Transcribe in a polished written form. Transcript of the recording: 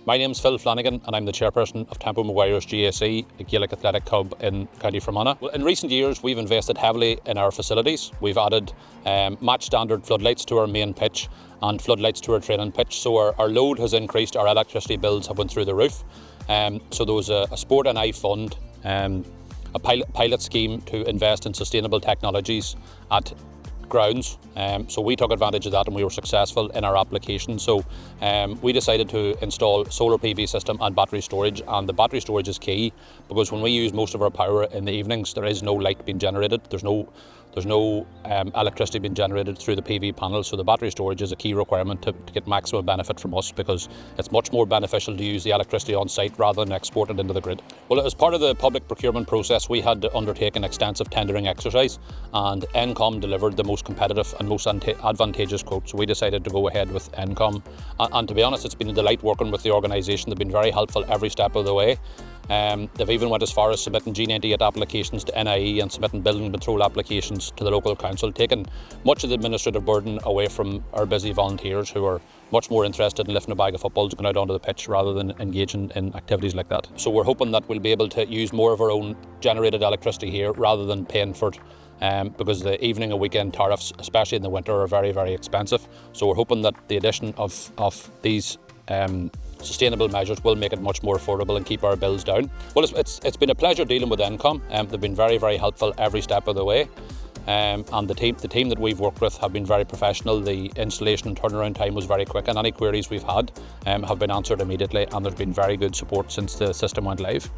My name's Phil Flanagan and I'm the chairperson of Tempo Maguires GAC, a Gaelic athletic club in County Fermanagh. Well, in recent years we've invested heavily in our facilities. We've added match standard floodlights to our main pitch and floodlights to our training pitch, so our load has increased, our electricity bills have went through the roof. So there was a Sport and I fund, a pilot scheme to invest in sustainable technologies at grounds, so we took advantage of that and we were successful in our application. So we decided to install solar PV system and battery storage, and the battery storage is key because when we use most of our power in the evenings there is no light being generated, there's no electricity being generated through the PV panel, so the battery storage is a key requirement to get maximum benefit from us, because it's much more beneficial to use the electricity on site rather than export it into the grid. Well, as part of the public procurement process we had to undertake an extensive tendering exercise, and NCOM delivered the most competitive and most advantageous quote, so we decided to go ahead with NCOM. And to be honest, it's been a delight working with the organisation. They've been very helpful every step of the way. They've even went as far as submitting G98 applications to NIE and submitting building control applications to the local council, taking much of the administrative burden away from our busy volunteers who are much more interested in lifting a bag of footballs and going out onto the pitch rather than engaging in activities like that. So we're hoping that we'll be able to use more of our own generated electricity here rather than paying for it, because the evening and weekend tariffs, especially in the winter, are very, very expensive. So we're hoping that the addition of these sustainable measures will make it much more affordable and keep our bills down. Well, it's been a pleasure dealing with NCOM. They've been very, very helpful every step of the way. And the team that we've worked with have been very professional. The installation and turnaround time was very quick, and any queries we've had have been answered immediately, and there's been very good support since the system went live.